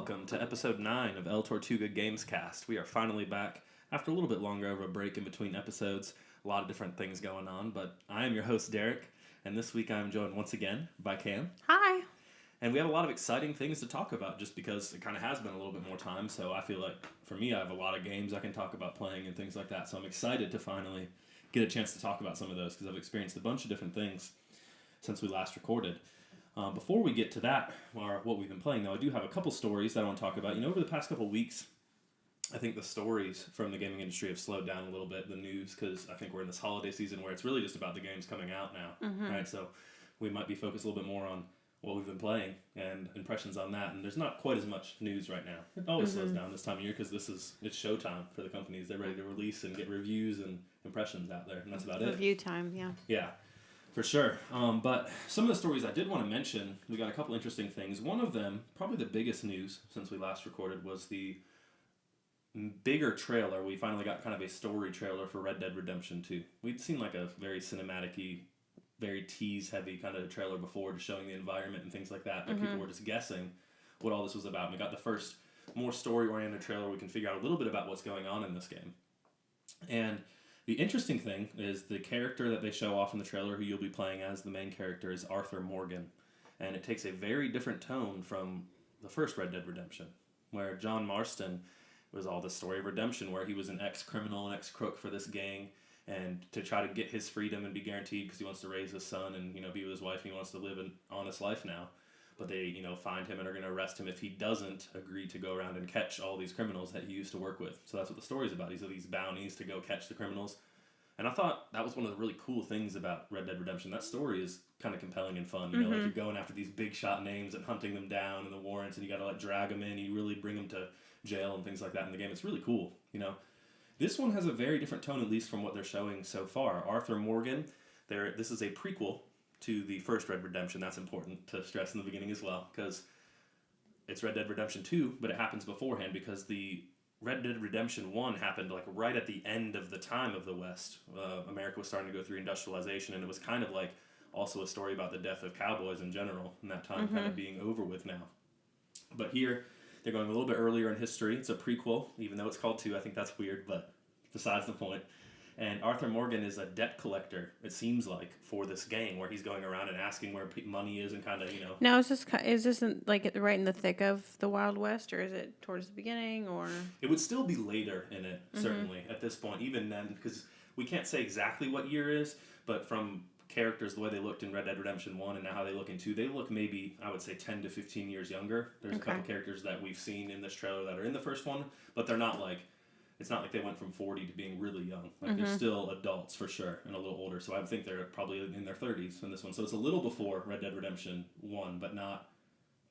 welcome to episode 9 of Tortuga Gamescast. We are finally back after a little bit longer of a break in between episodes. A lot of different things going on, but I am your host, Derek, and this week I am joined once again by Cam. Hi. And we have a lot of exciting things to talk about just because it kind of has been a little bit more time, so I feel like, for me, I have a lot of games I can talk about playing and things like that, so I'm excited to finally get a chance to talk about some of those because I've experienced a bunch of different things since we last recorded. Before we get to that, or what we've been playing, though, I do have a couple stories that I want to talk about. Over the past couple weeks, I think the stories from the gaming industry have slowed down a little bit, the news, because I think we're in this holiday season where it's really just about the games coming out now, right? So we might be focused a little bit more on what we've been playing and impressions on that, and there's not quite as much news right now. It always slows down this time of year because it's showtime for the companies. They're ready to release and get reviews and impressions out there, and that's about it. Review time, yeah. Yeah. For sure. But some of the stories I did want to mention, we got a couple interesting things. One of them, probably the biggest news since we last recorded, was the bigger trailer. We finally got kind of a story trailer for Red Dead Redemption 2. We'd seen like a very cinematic-y, very tease-heavy kind of trailer before, just showing the environment and things like that. But people were just guessing what all this was about. And we got the first more story-oriented trailer. We can figure out a little bit about what's going on in this game. And the interesting thing is the character that they show off in the trailer, who you'll be playing as the main character, is Arthur Morgan. And it takes a very different tone from the first Red Dead Redemption, where John Marston was all this story of redemption, where he was an ex-criminal, an ex-crook for this gang, and to try to get his freedom and be guaranteed because he wants to raise his son and be with his wife and he wants to live an honest life now. But they find him and are going to arrest him if he doesn't agree to go around and catch all these criminals that he used to work with. So that's what the story's about. These are these bounties to go catch the criminals. And I thought that was one of the really cool things about Red Dead Redemption. That story is kind of compelling and fun. Like you're going after these big shot names and hunting them down in the warrants, and you got to drag them in. You really bring them to jail and things like that in the game. It's really cool. This one has a very different tone, at least from what they're showing so far. Arthur Morgan, this is a prequel to the first Red Redemption. That's important to stress in the beginning as well, because it's Red Dead Redemption 2, but it happens beforehand because the Red Dead Redemption 1 happened right at the end of the time of the West. America was starting to go through industrialization, and it was kind of also a story about the death of cowboys in general, and that time kind of being over with now. But here, they're going a little bit earlier in history. It's a prequel, even though it's called 2. I think that's weird, but besides the point. And Arthur Morgan is a debt collector, it seems like, for this gang, where he's going around and asking where money is and kind of, Now, is this right in the thick of the Wild West, or is it towards the beginning, or? It would still be later in it, certainly, at this point, even then, because we can't say exactly what year it is, but from characters, the way they looked in Red Dead Redemption 1 and now how they look in 2, they look maybe, I would say, 10 to 15 years younger. There's a couple characters that we've seen in this trailer that are in the first one, but they're not it's not like they went from 40 to being really young. They're still adults for sure and a little older. So I would think they're probably in their 30s in this one. So it's a little before Red Dead Redemption 1, but not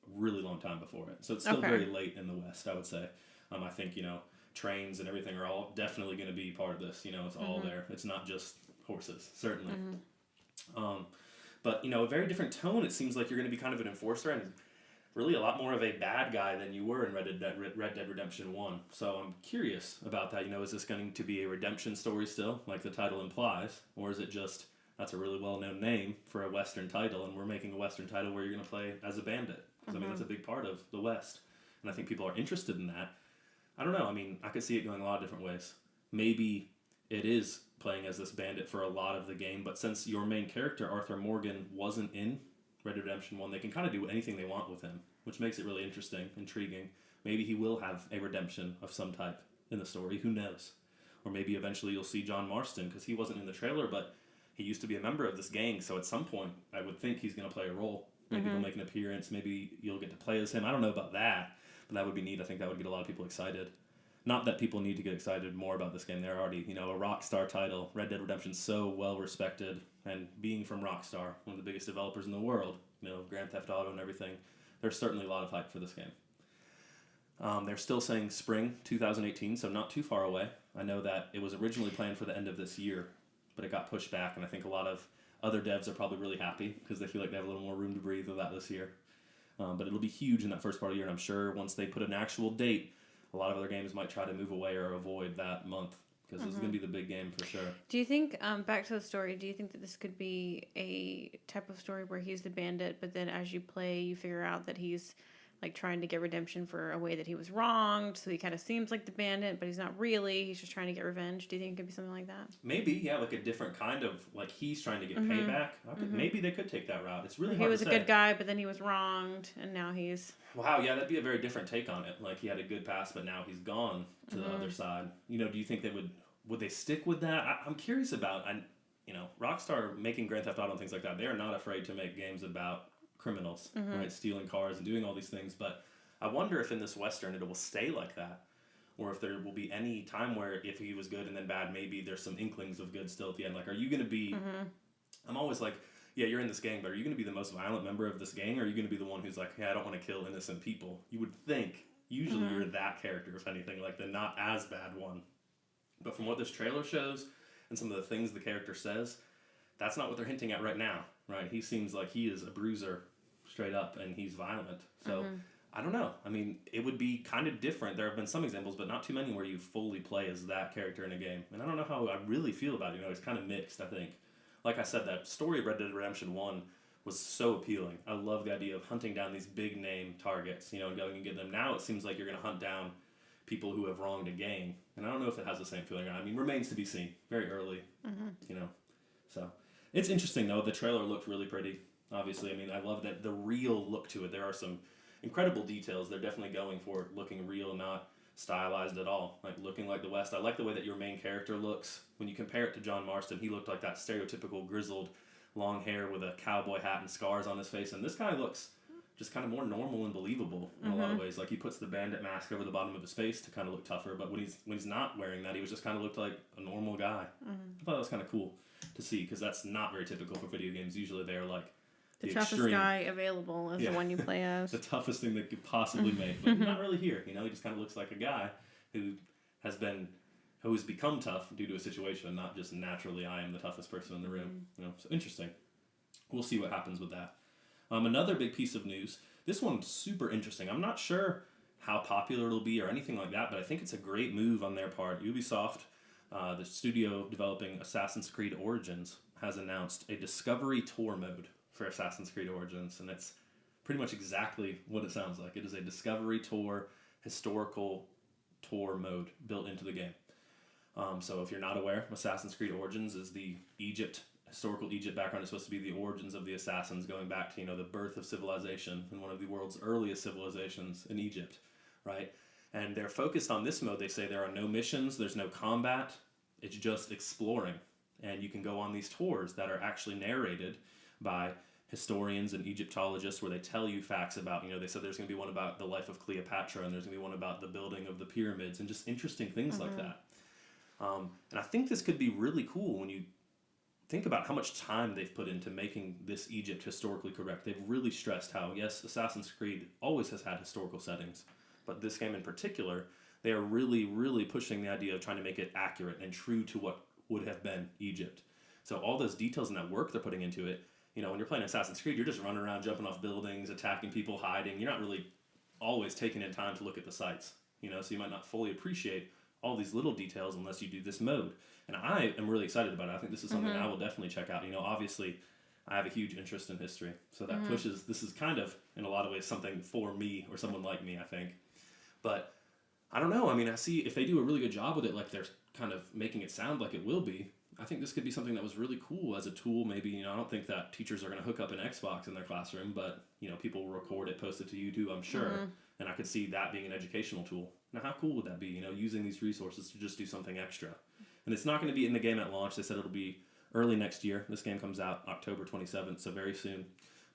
a really long time before it. So it's still very late in the West, I would say. I think, trains and everything are all definitely going to be part of this. It's all there. It's not just horses, certainly. But, a very different tone. It seems like you're going to be kind of an enforcer and really a lot more of a bad guy than you were in Red Dead Redemption 1. So I'm curious about that. Is this going to be a redemption story still, like the title implies? Or is it just, that's a really well-known name for a Western title, and we're making a Western title where you're going to play as a bandit? Because, that's a big part of the West. And I think people are interested in that. I don't know. I could see it going a lot of different ways. Maybe it is playing as this bandit for a lot of the game, but since your main character, Arthur Morgan, wasn't in Red Dead Redemption 1, they can kind of do anything they want with him, which makes it really interesting, intriguing. Maybe he will have a redemption of some type in the story, who knows? Or maybe eventually you'll see John Marston, because he wasn't in the trailer, but he used to be a member of this gang, so at some point I would think he's going to play a role. Maybe he'll make an appearance, maybe you'll get to play as him. I don't know about that, but that would be neat. I think that would get a lot of people excited. Not that people need to get excited more about this game. They're already, a Rockstar title. Red Dead Redemption's so well respected, and being from Rockstar, one of the biggest developers in the world, Grand Theft Auto and everything, there's certainly a lot of hype for this game. They're still saying spring 2018, so not too far away. I know that it was originally planned for the end of this year, but it got pushed back, and I think a lot of other devs are probably really happy because they feel like they have a little more room to breathe with that this year. But it'll be huge in that first part of the year, and I'm sure once they put an actual date, a lot of other games might try to move away or avoid that month, because this is going to be the big game for sure. Do you think, back to the story, do you think that this could be a type of story where he's the bandit, but then as you play, you figure out that he's like trying to get redemption for a way that he was wronged. So he kind of seems like the bandit, but he's not really. He's just trying to get revenge. Do you think it could be something like that? Maybe, yeah, like a different kind of, like he's trying to get payback. Maybe they could take that route. It's really hard to say. He was a good guy, but then he was wronged, and now he's... Wow, yeah, that'd be a very different take on it. Like he had a good past, but now he's gone to the other side. You know, do you think they would they stick with that? I'm curious about, Rockstar making Grand Theft Auto and things like that, they are not afraid to make games about criminals, right? Stealing cars and doing all these things. But I wonder if in this Western it will stay like that. Or if there will be any time where if he was good and then bad, maybe there's some inklings of good still at the end. Like, are you going to be... I'm always like, yeah, you're in this gang, but are you going to be the most violent member of this gang? Or are you going to be the one who's like, yeah, I don't want to kill innocent people? You would think, usually you're that character, if anything, like the not as bad one. But from what this trailer shows and some of the things the character says, that's not what they're hinting at right now, right? He seems like he is a bruiser straight up and he's violent. So I don't know. I mean, it would be kind of different. There have been some examples, but not too many where you fully play as that character in a game. And I don't know how I really feel about it. It's kind of mixed, I think. Like I said, that story of Red Dead Redemption 1 was so appealing. I love the idea of hunting down these big name targets, and going and get them. Now it seems like you're going to hunt down people who have wronged a gang. And I don't know if it has the same feeling. I mean, remains to be seen. Very early, So it's interesting, though. The trailer looked really pretty. Obviously, I mean, I love that the real look to it. There are some incredible details. They're definitely going for it, looking real, not stylized at all, like looking like the West. I like the way that your main character looks. When you compare it to John Marston, he looked like that stereotypical grizzled, long hair with a cowboy hat and scars on his face, and this guy looks just kind of more normal and believable in a lot of ways. Like he puts the bandit mask over the bottom of his face to kind of look tougher, but when he's not wearing that, he was just kind of looked like a normal guy. I thought that was kind of cool to see, because that's not very typical for video games. Usually they're like the toughest guy available is the one you play as. The toughest thing they could possibly make, but not really here. He just kind of looks like a guy who has become tough due to a situation, not just naturally I am the toughest person in the room. So interesting. We'll see what happens with that. Another big piece of news. This one's super interesting. I'm not sure how popular it'll be or anything like that, but I think it's a great move on their part. Ubisoft, the studio developing Assassin's Creed Origins, has announced a Discovery Tour mode for Assassin's Creed Origins, and it's pretty much exactly what it sounds like. It is a Discovery Tour historical tour mode built into the game. So if you're not aware, Assassin's Creed Origins is the historical Egypt background. Is supposed to be the origins of the assassins, going back to the birth of civilization and one of the world's earliest civilizations in Egypt, right? And they're focused on this mode. They say there are no missions, there's no combat, it's just exploring, and you can go on these tours that are actually narrated by historians and Egyptologists, where they tell you facts about, they said there's going to be one about the life of Cleopatra, and there's going to be one about the building of the pyramids, and just interesting things like that. And I think this could be really cool when you think about how much time they've put into making this Egypt historically correct. They've really stressed how, yes, Assassin's Creed always has had historical settings, but this game in particular, they are really, really pushing the idea of trying to make it accurate and true to what would have been Egypt. So all those details and that work they're putting into it, when you're playing Assassin's Creed, you're just running around, jumping off buildings, attacking people, hiding. You're not really always taking in time to look at the sights, so you might not fully appreciate all these little details unless you do this mode. And I am really excited about it. I think this is something I will definitely check out. Obviously, I have a huge interest in history, so that this is kind of, in a lot of ways, something for me or someone like me, I think. But I don't know. I mean, I see if they do a really good job with it, like they're kind of making it sound like it will be, I think this could be something that was really cool as a tool. Maybe, I don't think that teachers are going to hook up an Xbox in their classroom, but, people will record it, post it to YouTube, I'm sure. And I could see that being an educational tool. Now, how cool would that be, using these resources to just do something extra? And it's not going to be in the game at launch. They said it'll be early next year. This game comes out October 27th, so very soon.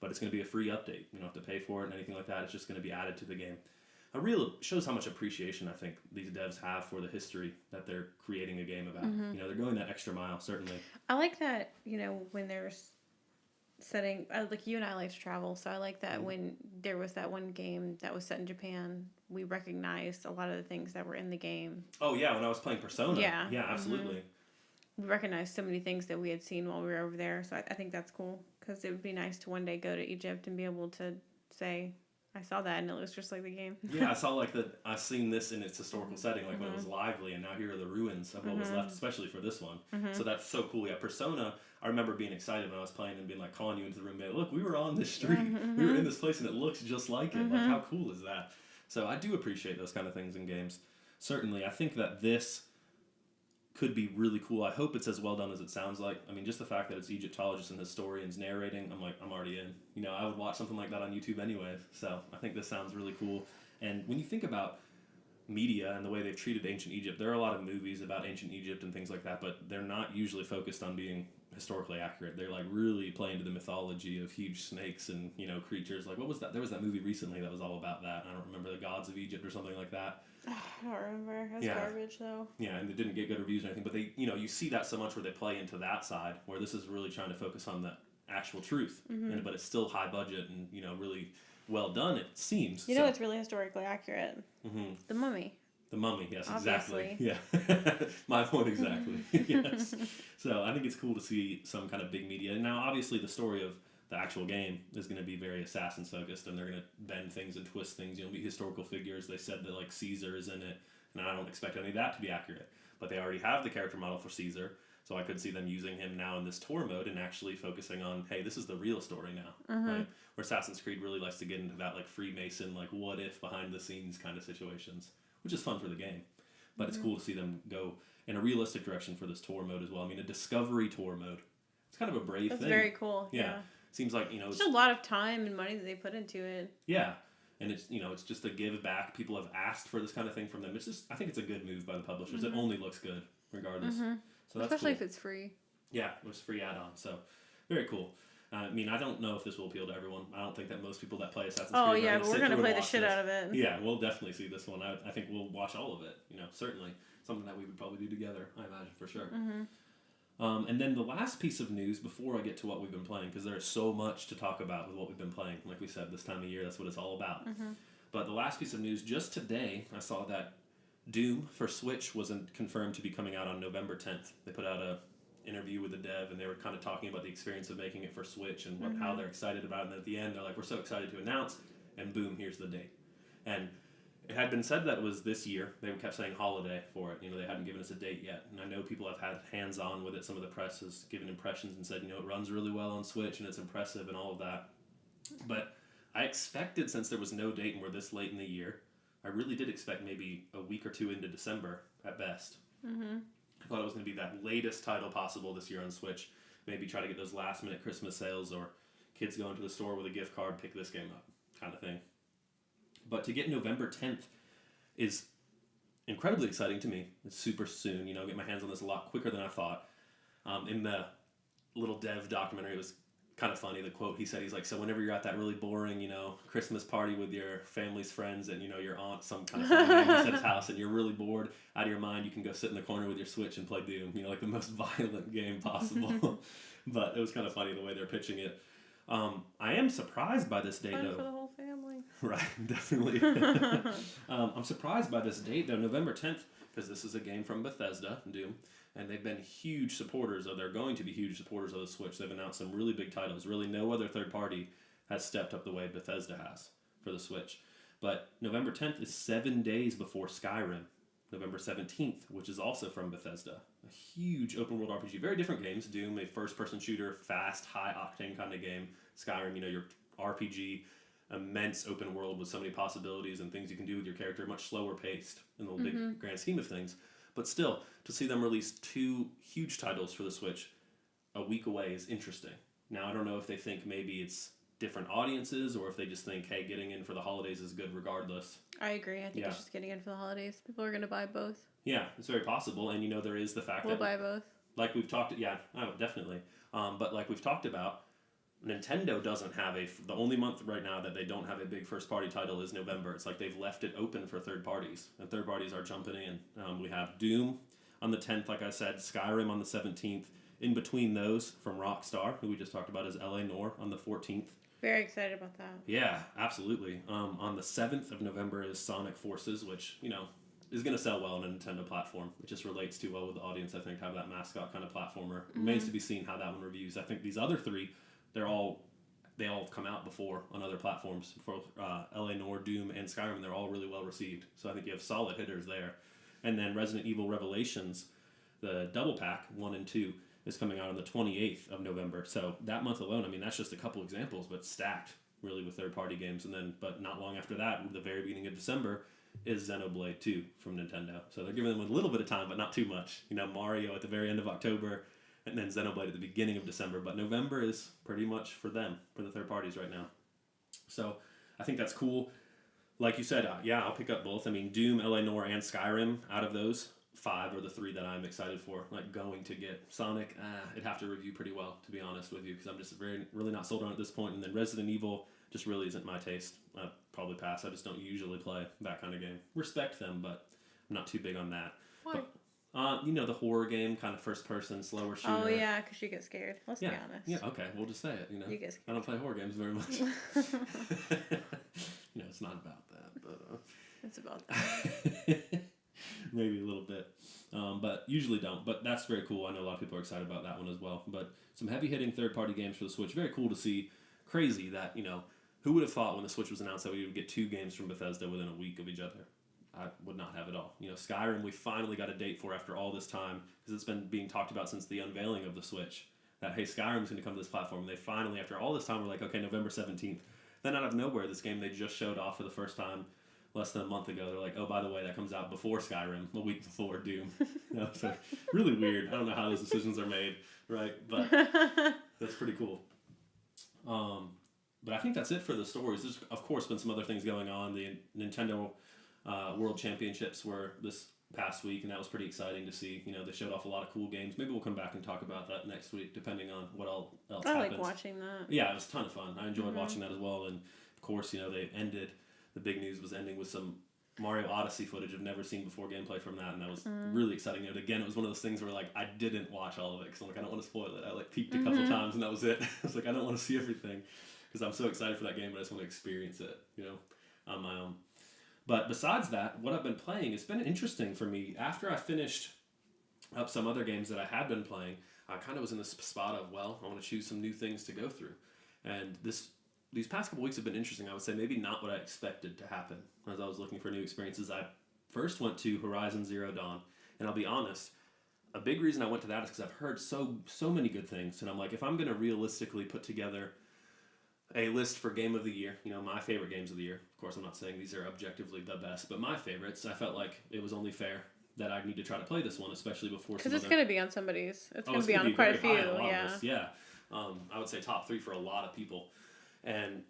But it's going to be a free update. You don't have to pay for it and anything like that. It's just going to be added to the game. It really shows how much appreciation I think these devs have for the history that they're creating a game about. They're going that extra mile, certainly. I like that, when there's setting, like you and I like to travel, so I like that when there was that one game that was set in Japan, we recognized a lot of the things that were in the game. Oh yeah, when I was playing Persona. Yeah. Yeah, absolutely. We recognized so many things that we had seen while we were over there, so I think that's cool, because it would be nice to one day go to Egypt and be able to say, I saw that and it looks just like the game. Yeah, I saw I've seen this in its historical setting, when it was lively, and now here are the ruins of what was left, especially for this one. So that's so cool. Yeah, Persona, I remember being excited when I was playing and being like calling you into the room, being, look, we were on this street, we were in this place, and it looks just like it. Like, how cool is that? So I do appreciate those kind of things in games. Certainly, I think that this could be really cool. I hope it's as well done as it sounds like. I mean, just the fact that it's Egyptologists and historians narrating, I'm already in. You know, I would watch something like that on YouTube anyways. So I think this sounds really cool. And when you think about media and the way they've treated ancient Egypt, there are a lot of movies about ancient Egypt and things like that, but they're not usually focused on being historically accurate. They're like really playing to the mythology of huge snakes and, you know, creatures. Like, what was that? There was that movie recently that was all about that. I don't remember, The Gods of Egypt or something like that. I don't remember. It was garbage though. Yeah, and it didn't get good reviews or anything, but they, you know, you see that so much where they play into that side, where this is really trying to focus on the actual truth, but it's still high budget and, you know, really well done, it seems. You know, it's really historically accurate. The Mummy. The Mummy, yes, Obviously. exactly. Yeah, my point exactly. Yes. So I think it's cool to see some kind of big media. Now, obviously, the story of the actual game is going to be very Assassin's focused, and they're going to bend things and twist things. You know, be historical figures. They said that like Caesar is in it, and I don't expect any of that to be accurate. But they already have the character model for Caesar, so I could see them using him now in this tour mode and actually focusing on, hey, this is the real story now, right? Where Assassin's Creed really likes to get into that like Freemason, like what if behind the scenes kind of situations, which is fun for the game. But it's cool to see them go in a realistic direction for this tour mode as well. I mean, a discovery tour mode. It's kind of a brave thing. That's very cool. Yeah. Seems like, you know, it's a lot of time and money that they put into it. Yeah. And it's, you know, it's just a give back. People have asked for this kind of thing from them. It's just, I think it's a good move by the publishers. It only looks good regardless. So that's especially cool. if it's free. Yeah, it was free add-on. So very cool. I mean, I don't know if this will appeal to everyone. I don't think that most people that play Assassin's Creed. Oh yeah, but we're gonna play the shit out of it. Yeah, we'll definitely see this one. I think we'll watch all of it. You know, certainly something that we would probably do together. I imagine for sure. And then the last piece of news before I get to what we've been playing, because there is so much to talk about with what we've been playing. Like we said, this time of year, that's what it's all about. But the last piece of news, just today, I saw that Doom for Switch wasn't confirmed to be coming out on November 10th. They put out a interview with the dev, and they were kind of talking about the experience of making it for Switch and how they're excited about it. And then at the end, they're like, we're so excited to announce, and boom, here's the date. And it had been said that it was this year. They kept saying holiday for it. You know, they hadn't given us a date yet. And I know people have had hands-on with it. Some of the press has given impressions and said, you know, it runs really well on Switch and it's impressive and all of that. But I expected, since there was no date and we're this late in the year, I really did expect maybe a week or two into December at best. I thought it was going to be that latest title possible this year on Switch. Maybe try to get those last-minute Christmas sales or kids going to the store with a gift card, pick this game up kind of thing. But to get November 10th is incredibly exciting to me. It's super soon. You know, get my hands on this a lot quicker than I thought. In the little dev documentary, it was kind of funny, the quote he said. He's like, so whenever you're at that really boring, you know, Christmas party with your family's friends and, you know, your aunt, some kind of babysitter's house, and you're really bored out of your mind, you can go sit in the corner with your Switch and play Doom. You know, like the most violent game possible. But it was kind of funny the way they're pitching it. I am surprised by this date, Fun though. for the whole family. Right, definitely. I'm surprised by this date, though, November 10th, because this is a game from Bethesda, Doom, and they've been huge supporters, or they're going to be huge supporters of the Switch. They've announced some really big titles. Really, no other third party has stepped up the way Bethesda has for the Switch. But November 10th is 7 days before Skyrim, November 17th, which is also from Bethesda. A huge open-world RPG. Very different games. Doom, a first-person shooter, fast, high-octane kind of game. Skyrim, you know, your RPG, immense open world with so many possibilities and things you can do with your character, much slower paced in the big grand scheme of things. But still, to see them release two huge titles for the Switch a week away is interesting. Now, I don't know if they think maybe it's different audiences or if they just think, hey, getting in for the holidays is good regardless. I agree. I think it's just getting in for the holidays. People are going to buy both. Yeah, it's very possible. And, you know, there is the fact we'll that... buy both. Like we've talked... Yeah, definitely. But like we've talked about, Nintendo doesn't have the only month right now that they don't have a big first-party title is November. It's like they've left it open for third parties, and third parties are jumping in. We have Doom on the 10th, like I said, Skyrim on the 17th. In between those, from Rockstar, who we just talked about, is L.A. Noire on the 14th. Very excited about that. Yeah, absolutely. On the 7th of November is Sonic Forces, which, you know, is going to sell well on a Nintendo platform. It just relates too well with the audience, I think, to have that mascot kind of platformer. Remains to be seen how that one reviews. I think these other three... they all have come out before on other platforms. For L.A. Noire, Doom, and Skyrim, they're all really well received. So I think you have solid hitters there. And then Resident Evil Revelations, the double pack, 1 and 2, is coming out on the 28th of November. So that month alone, I mean, that's just a couple examples, but stacked really with third-party games. And then, but not long after that, the very beginning of December, is Xenoblade 2 from Nintendo. So they're giving them a little bit of time, but not too much. You know, Mario at the very end of October, and then Xenoblade at the beginning of December. But November is pretty much for them, for the third parties right now. So I think that's cool. Like you said, yeah, I'll pick up both. I mean, Doom, LA Noire, and Skyrim, out of those, 5 are the 3 that I'm excited for. Like, going to get Sonic, it'd have to review pretty well, to be honest with you, because I'm just really not sold on it at this point. And then Resident Evil just really isn't my taste. I'd probably pass. I just don't usually play that kind of game. Respect them, but I'm not too big on that. Why? But, you know, the horror game, kind of first-person, slower shooter. Oh, yeah, because you get scared. Let's be honest. Yeah, okay, we'll just say it, you know. You get scared. I don't play horror games very much. You know, it's not about that, but... It's about that. Maybe a little bit. But usually don't. But that's very cool. I know a lot of people are excited about that one as well. But some heavy-hitting third-party games for the Switch. Very cool to see. Crazy that, you know, who would have thought when the Switch was announced that we would get 2 games from Bethesda within a week of each other? I would not have it all. You know, Skyrim, we finally got a date for after all this time, because it's been being talked about since the unveiling of the Switch. That, hey, Skyrim's going to come to this platform. And they finally, after all this time, were like, okay, November 17th. Then out of nowhere, this game they just showed off for the first time less than a month ago. They're like, oh, by the way, that comes out before Skyrim, a week before Doom. You know, so really weird. I don't know how those decisions are made, right? But that's pretty cool. But I think that's it for the stories. There's, of course, been some other things going on. The Nintendo World Championships were this past week, and that was pretty exciting to see. You know, they showed off a lot of cool games. Maybe we'll come back and talk about that next week, depending on what else happens. I like watching that. Yeah, it was a ton of fun. I enjoyed watching that as well. And, of course, you know, the big news was ending with some Mario Odyssey footage I've never seen before gameplay from that, and that was really exciting. And again, it was one of those things where, like, I didn't watch all of it, because I'm like, I don't want to spoil it. I, like, peeked a couple times, and that was it. I was like, I don't want to see everything, because I'm so excited for that game, but I just want to experience it, you know, on my own. But besides that, what I've been playing, it's been interesting for me. After I finished up some other games that I had been playing, I kind of was in this spot of, well, I want to choose some new things to go through. And these past couple weeks have been interesting. I would say maybe not what I expected to happen as I was looking for new experiences. I first went to Horizon Zero Dawn, and I'll be honest, a big reason I went to that is because I've heard so many good things, and I'm like, if I'm going to realistically put together a list for Game of the Year, you know, my favorite games of the year. Of course, I'm not saying these are objectively the best, but my favorites, I felt like it was only fair that I need to try to play this one, especially before because it's going to be on somebody's. It's going to be on be quite a few. Yeah. Yeah. I would say top 3 for a lot of people. And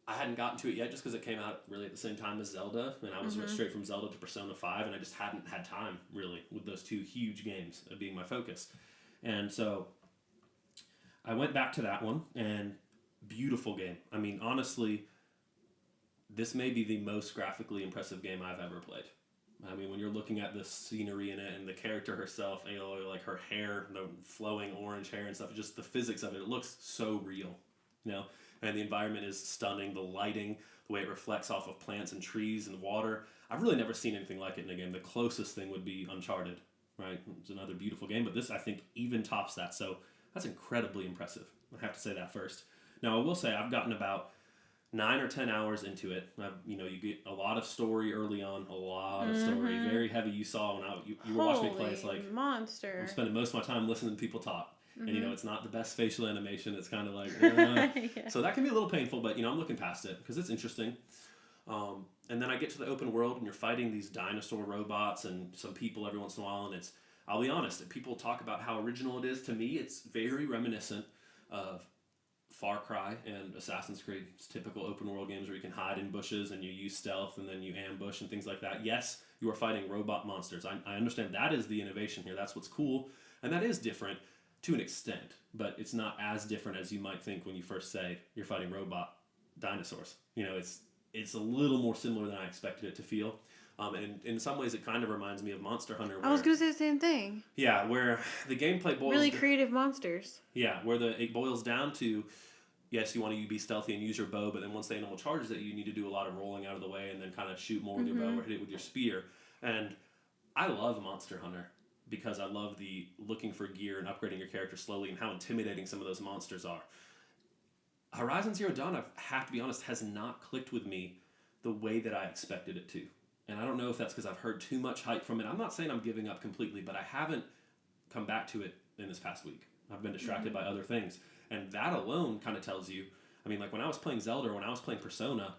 I hadn't gotten to it yet just because it came out really at the same time as Zelda, and I was straight from Zelda to Persona 5, and I just hadn't had time, really, with those 2 huge games being my focus. And so I went back to that one, and beautiful game. I mean, honestly, this may be the most graphically impressive game I've ever played. I mean, when you're looking at the scenery in it and the character herself, you know, like her hair, the flowing orange hair and stuff, just the physics of it, it looks so real, you know? And the environment is stunning. The lighting, the way it reflects off of plants and trees and water. I've really never seen anything like it in a game. The closest thing would be Uncharted, right? It's another beautiful game, but this, I think, even tops that. So that's incredibly impressive. I have to say that first. Now, I will say I've gotten about 9 or 10 hours into it. You know, you get a lot of story early on, a lot of story, very heavy. You saw when you were watching me play. It's like monster. I'm spending most of my time listening to people talk. And, you know, it's not the best facial animation. It's kind of like, yeah. So that can be a little painful, but, you know, I'm looking past it because it's interesting. And then I get to the open world and you're fighting these dinosaur robots and some people every once in a while. And I'll be honest, people talk about how original it is. To me, it's very reminiscent of Far Cry and Assassin's Creed. It's typical open world games where you can hide in bushes and you use stealth and then you ambush and things like that. Yes, you are fighting robot monsters. I understand that is the innovation here. That's what's cool. And that is different to an extent, but it's not as different as you might think when you first say you're fighting robot dinosaurs. You know, it's a little more similar than I expected it to feel. And in some ways, it kind of reminds me of Monster Hunter. Where, I was going to say the same thing. Yeah, where the gameplay boils... Really creative monsters. Yeah, where it boils down to, yes, you want to be stealthy and use your bow, but then once the animal charges it, you need to do a lot of rolling out of the way and then kind of shoot more with your bow or hit it with your spear. And I love Monster Hunter because I love the looking for gear and upgrading your character slowly and how intimidating some of those monsters are. Horizon Zero Dawn, I have to be honest, has not clicked with me the way that I expected it to. And I don't know if that's because I've heard too much hype from it. I'm not saying I'm giving up completely, but I haven't come back to it in this past week. I've been distracted by other things. And that alone kind of tells you, I mean, like when I was playing Zelda or when I was playing Persona,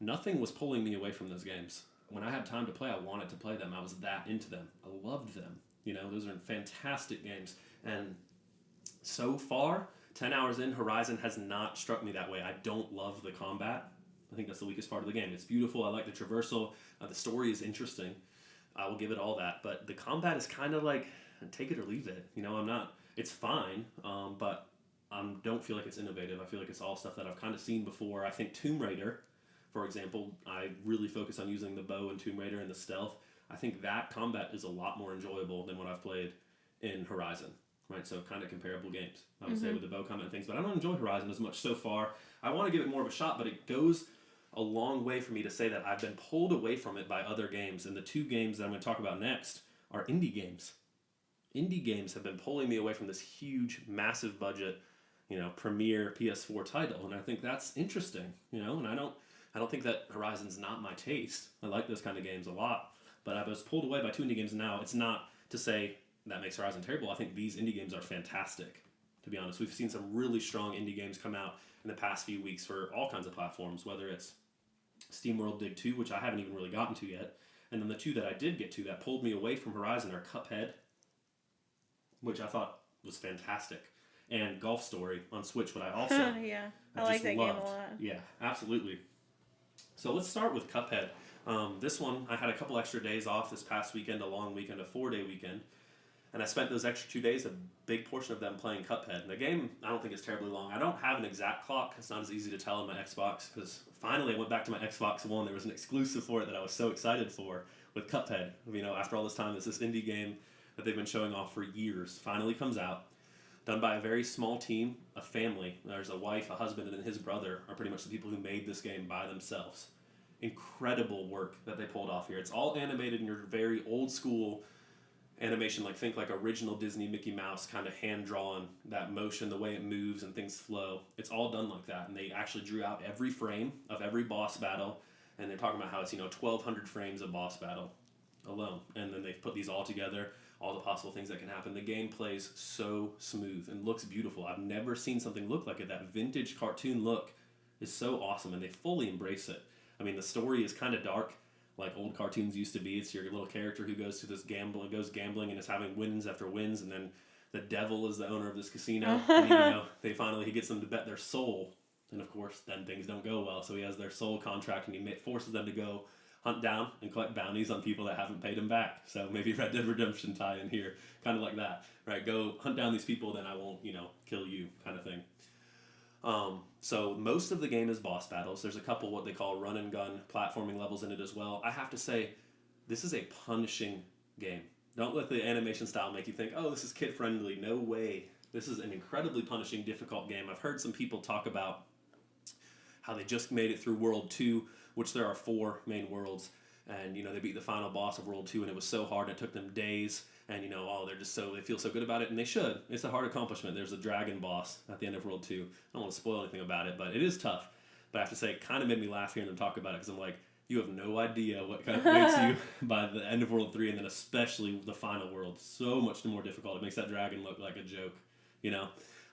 nothing was pulling me away from those games. When I had time to play, I wanted to play them. I was that into them. I loved them. You know, those are fantastic games. And so far, 10 hours in, Horizon has not struck me that way. I don't love the combat. I think that's the weakest part of the game. It's beautiful. I like the traversal. The story is interesting. I will give it all that. But the combat is kind of like, take it or leave it. You know, I'm not, it's fine, but I don't feel like it's innovative. I feel like it's all stuff that I've kind of seen before. I think Tomb Raider, for example, I really focus on using the bow in Tomb Raider and the stealth. I think that combat is a lot more enjoyable than what I've played in Horizon. Right, so kind of comparable games, I would say, with the bow combat and things. But I don't enjoy Horizon as much so far. I want to give it more of a shot, but it goes a long way for me to say that I've been pulled away from it by other games. And the two games that I'm going to talk about next are indie games. Indie games have been pulling me away from this huge, massive budget, you know, premier PS4 title, and I think that's interesting. You know, and I don't think that Horizon's not my taste. I like those kind of games a lot, but I was pulled away by two indie games. Now it's not to say that makes Horizon terrible. I think these indie games are fantastic, to be honest. We've seen some really strong indie games come out in the past few weeks for all kinds of platforms, whether it's SteamWorld Dig 2, which I haven't even really gotten to yet, and then the two that I did get to that pulled me away from Horizon are Cuphead, which I thought was fantastic, and Golf Story on Switch, what I also yeah, I like that loved. game a lot. Yeah, absolutely. So let's start with Cuphead. This one, I had a couple extra days off this past weekend, a long weekend, a 4-day weekend. And I spent those extra 2 days, a big portion of them playing Cuphead. And the game, I don't think it's terribly long. I don't have an exact clock. It's not as easy to tell on my Xbox, because finally I went back to my Xbox One. There was an exclusive for it that I was so excited for with Cuphead. You know, after all this time, it's this indie game that they've been showing off for years. Finally comes out. Done by a very small team, a family. There's a wife, a husband, and then his brother are pretty much the people who made this game by themselves. Incredible work that they pulled off here. It's all animated in your very old school animation, like think like original Disney Mickey Mouse, kind of hand drawn, that motion, the way it moves and things flow. It's all done like that, and they actually drew out every frame of every boss battle, and they're talking about how it's 1,200 frames of boss battle alone, and then they've put these all together, all the possible things that can happen. The game plays so smooth and looks beautiful. I've never seen something look like it. That vintage cartoon look is so awesome, and they fully embrace it. I mean, the story is kind of dark, like old cartoons used to be. It's your little character who goes to this goes gambling and is having wins after wins, and then the devil is the owner of this casino. And, he gets them to bet their soul, and of course, then things don't go well. So he has their soul contract, and he forces them to go hunt down and collect bounties on people that haven't paid him back. So maybe Red Dead Redemption tie in here, kind of like that, right? Go hunt down these people, then I won't, kill you, kind of thing. So most of the game is boss battles. There's a couple what they call run and gun platforming levels in it as well. I have to say, this is a punishing game. Don't let the animation style make you think, oh, this is kid friendly. No way. This is an incredibly punishing, difficult game. I've heard some people talk about how they just made it through World 2, which there are 4 main worlds, and they beat the final boss of World 2, and it was so hard, and it took them days, and they feel so good about it, and they should. It's a hard accomplishment. There's a dragon boss at the end of World 2. I don't want to spoil anything about it, but it is tough. But I have to say, it kind of made me laugh hearing them talk about it, because I'm like, you have no idea what kind of waits you by the end of World 3, and then especially the final world. So much more difficult. It makes that dragon look like a joke,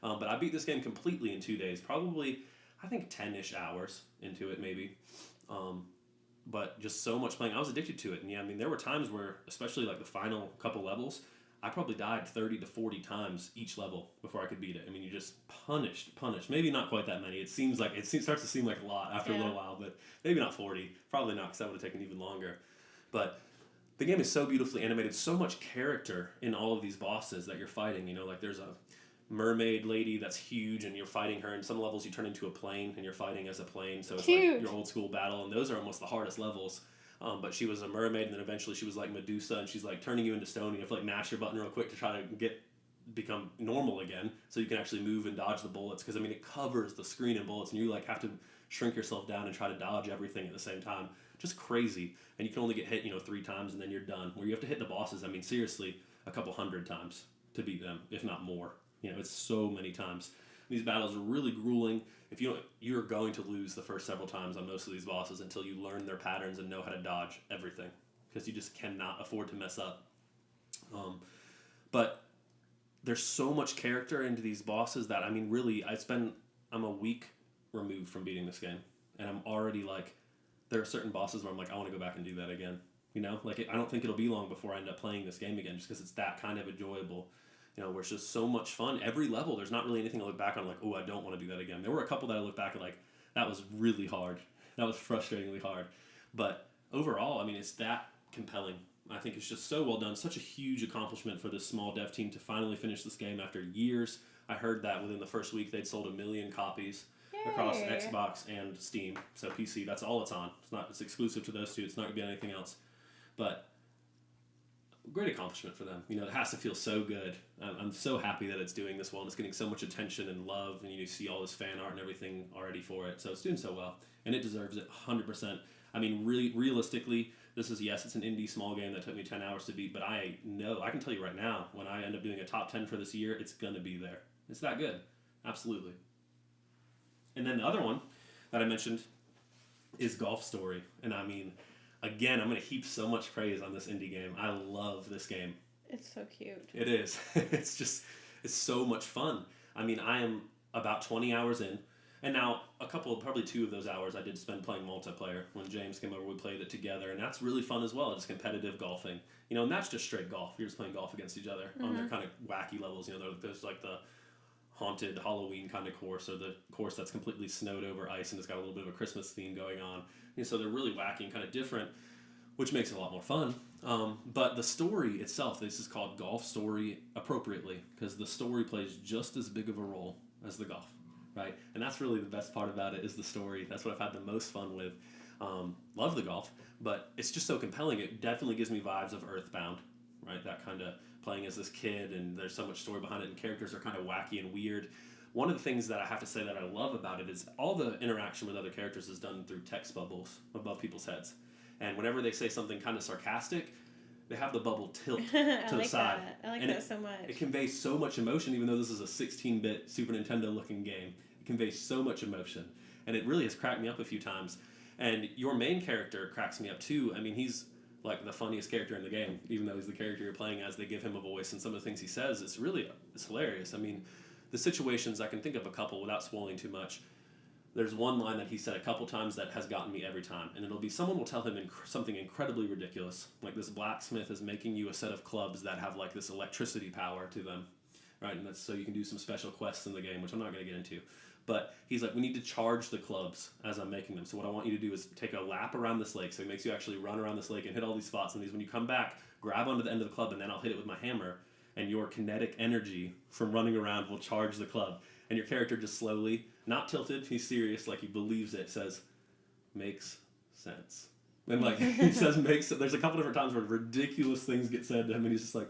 But I beat this game completely in 2 days, probably, I think 10-ish hours into it, maybe. But just so much playing. I was addicted to it. And there were times where, especially like the final couple levels, I probably died 30 to 40 times each level before I could beat it. You're just punished. Maybe not quite that many. It starts to seem like a lot after a little while, but maybe not 40. Probably not, because that would have taken even longer. But the game is so beautifully animated, so much character in all of these bosses that you're fighting. Like there's a mermaid lady that's huge, and you're fighting her. In some levels you turn into a plane and you're fighting as a plane, so it's Cute. like your old school battle, and those are almost the hardest levels. But she was a mermaid, and then eventually she was like Medusa, and she's like turning you into stone, and you have to like mash your button real quick to try to become normal again, so you can actually move and dodge the bullets, because it covers the screen in bullets, and you like have to shrink yourself down and try to dodge everything at the same time. Just crazy. And you can only get hit 3 times and then you're done, where you have to hit the bosses, seriously, a couple hundred times to beat them, if not more. It's so many times. These battles are really grueling. If you're going to lose the first several times on most of these bosses until you learn their patterns and know how to dodge everything, because you just cannot afford to mess up. But there's so much character into these bosses that, I mean, really, I'm a week removed from beating this game. And I'm already like, there are certain bosses where I'm like, I want to go back and do that again. You know, like I don't think it'll be long before I end up playing this game again, just because it's that kind of enjoyable. You know, where it's just so much fun. Every level, there's not really anything I look back on like, oh, I don't want to do that again. There were a couple that I look back at like, that was really hard. That was frustratingly hard. But overall, I mean, it's that compelling. I think it's just so well done. Such a huge accomplishment for this small dev team to finally finish this game after years. I heard that within the first week they'd sold 1 million copies. Yay. Across Xbox and Steam. So PC, that's all it's on. It's exclusive to those two. It's not going to be on anything else. But great accomplishment for them. You know, it has to feel so good. I'm so happy that it's doing this well, and it's getting so much attention and love, and you see all this fan art and everything already for it. So it's doing so well, and it deserves it 100%. I mean, really, realistically, this is, yes, it's an indie small game that took me 10 hours to beat, but I know, I can tell you right now, when I end up doing a top 10 for this year, it's going to be there. It's that good. Absolutely. And then the other one that I mentioned is Golf Story. And I mean, again, I'm going to heap so much praise on this indie game. I love this game. It's so cute. It is. It's so much fun. I mean, I am about 20 hours in. And now, probably 2 of those hours I did spend playing multiplayer. When James came over, we played it together. And that's really fun as well. It's competitive golfing. You know, and that's just straight golf. You're just playing golf against each other on their kind of wacky levels. You know, there's like the haunted Halloween kind of course, or the course that's completely snowed over ice and it's got a little bit of a Christmas theme going on. And so they're really wacky and kind of different, which makes it a lot more fun. But the story itself, this is called Golf Story appropriately, because the story plays just as big of a role as the golf, right? And that's really the best part about it, is the story. That's what I've had the most fun with. Love the golf, but it's just so compelling. It definitely gives me vibes of Earthbound, right? That kind of playing as this kid, and there's so much story behind it, and characters are kind of wacky and weird. One of the things that I have to say that I love about it is all the interaction with other characters is done through text bubbles above people's heads. And whenever they say something kind of sarcastic, they have the bubble tilt to the side. I like that so much. It conveys so much emotion, even though this is a 16-bit Super Nintendo looking game. It conveys so much emotion. And it really has cracked me up a few times. And your main character cracks me up too. I mean, he's like the funniest character in the game, even though he's the character you're playing as. They give him a voice, and some of the things he says, it's hilarious. I mean, the situations, I can think of a couple without spoiling too much. There's one line that he said a couple times that has gotten me every time, and it'll be someone will tell him something incredibly ridiculous, like this blacksmith is making you a set of clubs that have like this electricity power to them, right? And that's so you can do some special quests in the game, which I'm not going to get into. But he's like, we need to charge the clubs as I'm making them. So what I want you to do is take a lap around this lake. So he makes you actually run around this lake and hit all these spots. And when you come back, grab onto the end of the club, and then I'll hit it with my hammer. And your kinetic energy from running around will charge the club. And your character just slowly, not tilted, he's serious, like he believes it, says, makes sense. And like he says makes sense. There's a couple different times where ridiculous things get said to him, and he's just like,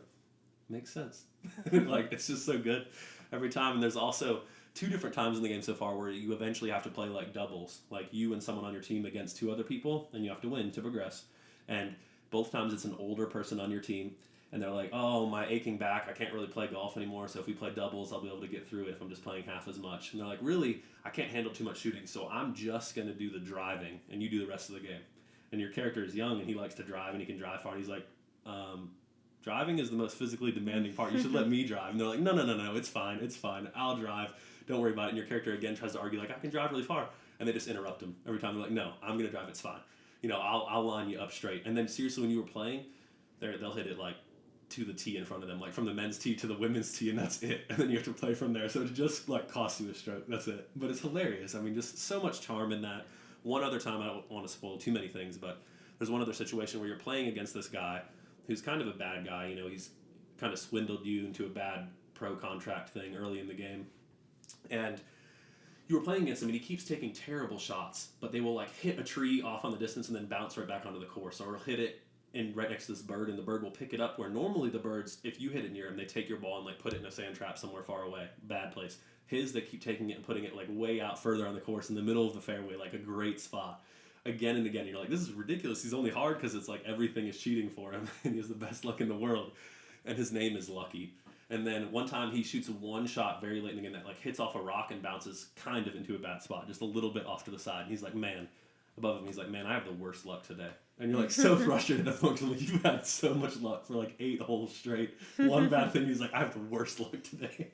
makes sense. Like, it's just so good every time. And there's also 2 different times in the game so far where you eventually have to play like doubles, like you and someone on your team against 2 other people, and you have to win to progress. And both times it's an older person on your team, and they're like, oh, my aching back, I can't really play golf anymore, so if we play doubles, I'll be able to get through it if I'm just playing half as much. And they're like, really, I can't handle too much shooting, so I'm just going to do the driving, and you do the rest of the game. And your character is young, and he likes to drive, and he can drive far, and he's like, driving is the most physically demanding part. You should let me drive. And they're like, no, it's fine. I'll drive. Don't worry about it. And your character, again, tries to argue, like, I can drive really far. And they just interrupt him every time. They're like, no, I'm going to drive. It's fine. You know, I'll line you up straight. And then, seriously, when you were playing, they'll hit it, like, to the tee in front of them, like from the men's tee to the women's tee, and that's it. And then you have to play from there. So it just like costs you a stroke. That's it. But it's hilarious. I mean, just so much charm in that. One other time, I don't want to spoil too many things, but there's one other situation where you're playing against this guy who's kind of a bad guy. You know, he's kind of swindled you into a bad pro contract thing early in the game. And you were playing against him, and he keeps taking terrible shots, but they will like hit a tree off on the distance and then bounce right back onto the course, or he'll hit it in right next to this bird, and the bird will pick it up, where normally the birds, if you hit it near them, they take your ball and like put it in a sand trap somewhere far away. Bad place. His, they keep taking it and putting it like way out further on the course in the middle of the fairway, like a great spot. Again and again, you're like, this is ridiculous. He's only hard because it's like everything is cheating for him, and he has the best luck in the world. And his name is Lucky. And then one time he shoots one shot very late in the game that like hits off a rock and bounces kind of into a bad spot, just a little bit off to the side. And he's like, man, above him. He's like, man, I have the worst luck today. And you're like so frustrated at the point, like you've had so much luck for like 8 holes straight. One bad thing, he's like, I have the worst luck today.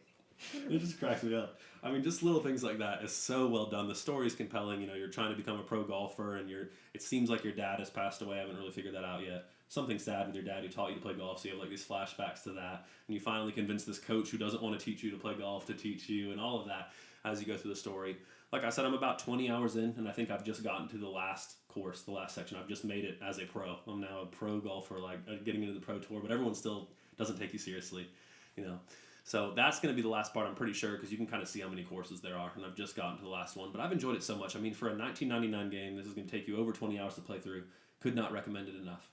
It just cracks me up. I mean, just little things like that is so well done. The story is compelling. You know, you're trying to become a pro golfer, and it seems like your dad has passed away. I haven't really figured that out yet. Something sad with your dad who taught you to play golf, so you have like these flashbacks to that. And you finally convince this coach who doesn't want to teach you to play golf to teach you, and all of that as you go through the story. Like I said, I'm about 20 hours in, and I think I've just gotten to the last course, the last section. I've just made it as a pro. I'm now a pro golfer, like getting into the pro tour, but everyone still doesn't take you seriously, you know. So that's going to be the last part, I'm pretty sure, because you can kind of see how many courses there are, and I've just gotten to the last one. But I've enjoyed it so much. I mean, for a $19.99 game, this is going to take you over 20 hours to play through. Could not recommend it enough.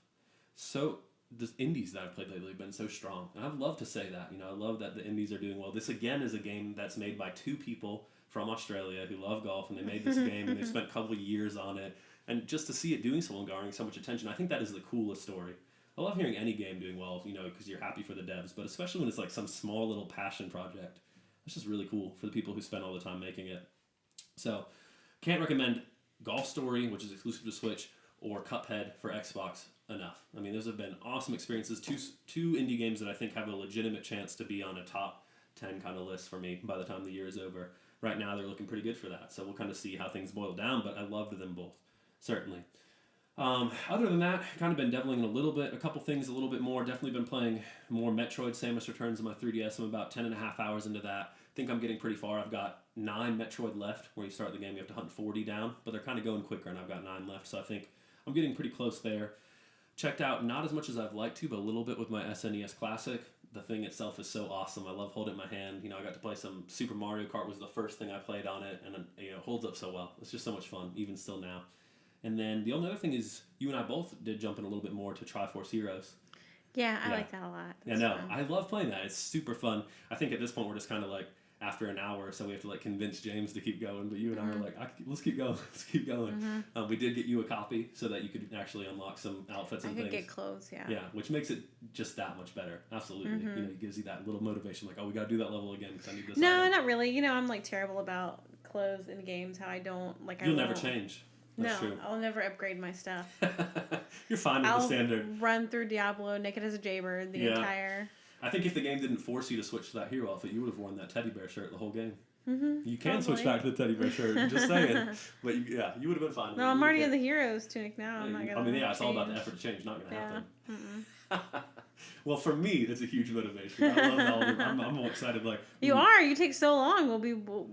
So the indies that I've played lately have been so strong, and I'd love to say that. You know, I love that the indies are doing well. This, again, is a game that's made by 2 people from Australia who love golf, and they made this game, and they spent a couple of years on it. And just to see it doing so well and garnering so much attention, I think that is the coolest story. I love hearing any game doing well, you know, because you're happy for the devs, but especially when it's like some small little passion project. It's just really cool for the people who spend all the time making it. So, can't recommend Golf Story, which is exclusive to Switch, or Cuphead for Xbox enough. I mean, those have been awesome experiences. Two indie games that I think have a legitimate chance to be on a top 10 kind of list for me by the time the year is over. Right now, they're looking pretty good for that, so we'll kind of see how things boil down, but I loved them both, certainly. Other than that, kind of been deviling in a couple things a little bit more. Definitely been playing more Metroid Samus Returns on my 3DS. I'm about 10.5 hours into that. I think I'm getting pretty far. I've got 9 Metroid left. Where you start the game, you have to hunt 40 down, but they're kind of going quicker, and I've got 9 left, so I think I'm getting pretty close there. Checked out not as much as I'd like to, but a little bit with my SNES Classic. The thing itself is so awesome. I love holding it in my hand. You know, I got to play some Super Mario Kart was the first thing I played on it, and you know, it holds up so well. It's just so much fun, even still now. And then the only other thing is you and I both did jump in a little bit more to Triforce Heroes. Yeah, I like that a lot. Yeah, no, I love playing that. It's super fun. I think at this point we're just kind of like, after an hour or so, we have to like convince James to keep going. But you and I are like, let's keep going. Let's keep going. We did get you a copy so that you could actually unlock some outfits and things. I could get clothes, yeah. Yeah, which makes it just that much better. Absolutely. You know, it gives you that little motivation, like, oh, we got to do that level again because I need this. No, item. Not really. You know, I'm like terrible about clothes in games. How I don't like. You'll never change. That's true. I'll never upgrade my stuff. You're fine with the standard. I'll run through Diablo naked as a jaybird the entire. I think if the game didn't force you to switch to that hero outfit, you would have worn that teddy bear shirt the whole game. Mm-hmm, you can switch back to the teddy bear shirt. I'm just saying. But you would have been fine. No, I'm already in the hero's tunic now. I'm not gonna. I mean, it's all about the effort to change. Not gonna happen. Well, for me, it's a huge motivation. I love that. I'm all excited. Like you take so long.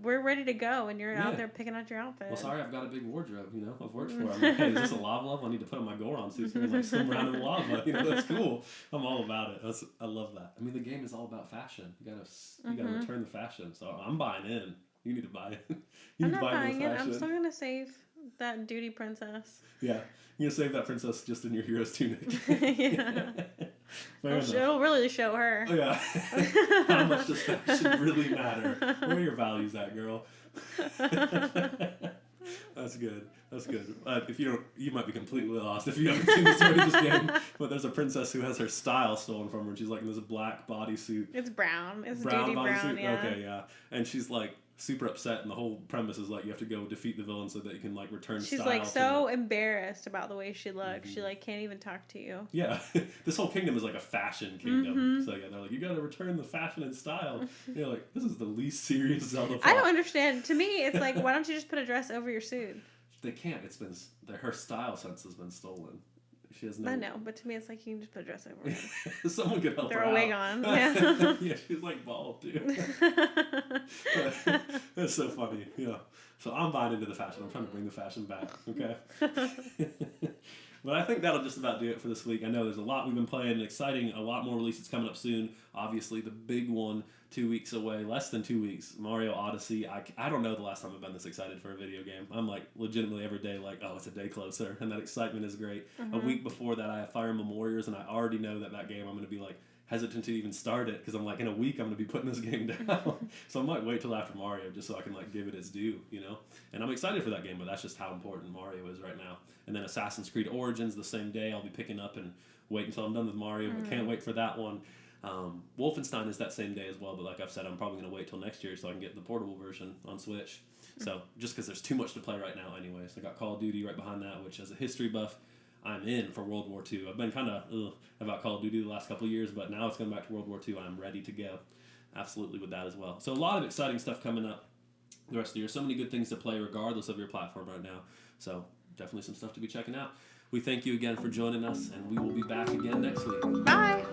We're ready to go, and you're out there picking out your outfit. Well, sorry, I've got a big wardrobe. You know, I've worked for it. I'm like, hey, is this a lava level? I need to put on my Goron suit so I can like swim around in the lava. You know, that's cool. I'm all about it. I love that. I mean, the game is all about fashion. You gotta return the fashion. So I'm buying in. You need to buy it. I'm not buying it. I'm still gonna save that duty princess. Yeah, you're gonna save that princess just in your hero's tunic. Yeah. It'll really show her. Oh, yeah. How much does fashion really matter? Where are your values at, girl? That's good. That's good. If you might be completely lost if you haven't seen the story of this game. But there's a princess who has her style stolen from her, and she's like in this black bodysuit. It's brown. It's brown duty brown. Yeah. Okay, yeah. And she's like super upset, and the whole premise is like you have to go defeat the villain so that you can like return She's style. She's like so embarrassed about the way she looks. She like can't even talk to you. Yeah. This whole kingdom is like a fashion kingdom. So yeah, they're like, you gotta return the fashion and style. You're like, this is the least serious Zelda plot. I don't understand. To me, it's like, why don't you just put a dress over your suit? They can't. It's been her style sense has been stolen. She has no. I know, but to me, it's like you can just put a dress over it. Someone could help her out. Throw a wig on. Yeah. Yeah, she's like bald too. That's so funny. Yeah. So I'm buying into the fashion. I'm trying to bring the fashion back. Okay. But I think that'll just about do it for this week. I know there's a lot we've been playing and exciting. A lot more releases coming up soon. Obviously, the big one 2 weeks away, less than 2 weeks. Mario Odyssey. I don't know the last time I've been this excited for a video game. I'm like legitimately every day like, oh, it's a day closer. And that excitement is great. A week before that, I have Fire Emblem Warriors, and I already know that game I'm going to be like hesitant to even start it because I'm like, in a week I'm going to be putting this game down. So I might wait till after Mario just so I can like give it its due, you know? And I'm excited for that game, but that's just how important Mario is right now. And then Assassin's Creed Origins the same day I'll be picking up and wait until I'm done with Mario, but can't wait for that one. Wolfenstein is that same day as well, but like I've said, I'm probably going to wait till next year so I can get the portable version on Switch. So just because there's too much to play right now anyways. I got Call of Duty right behind that, which as a history buff, I'm in for World War II. I've been kind of about Call of Duty the last couple of years, but now it's going back to World War II. I'm ready to go. Absolutely with that as well. So a lot of exciting stuff coming up the rest of the year. So many good things to play regardless of your platform right now. So definitely some stuff to be checking out. We thank you again for joining us, and we will be back again next week. Bye.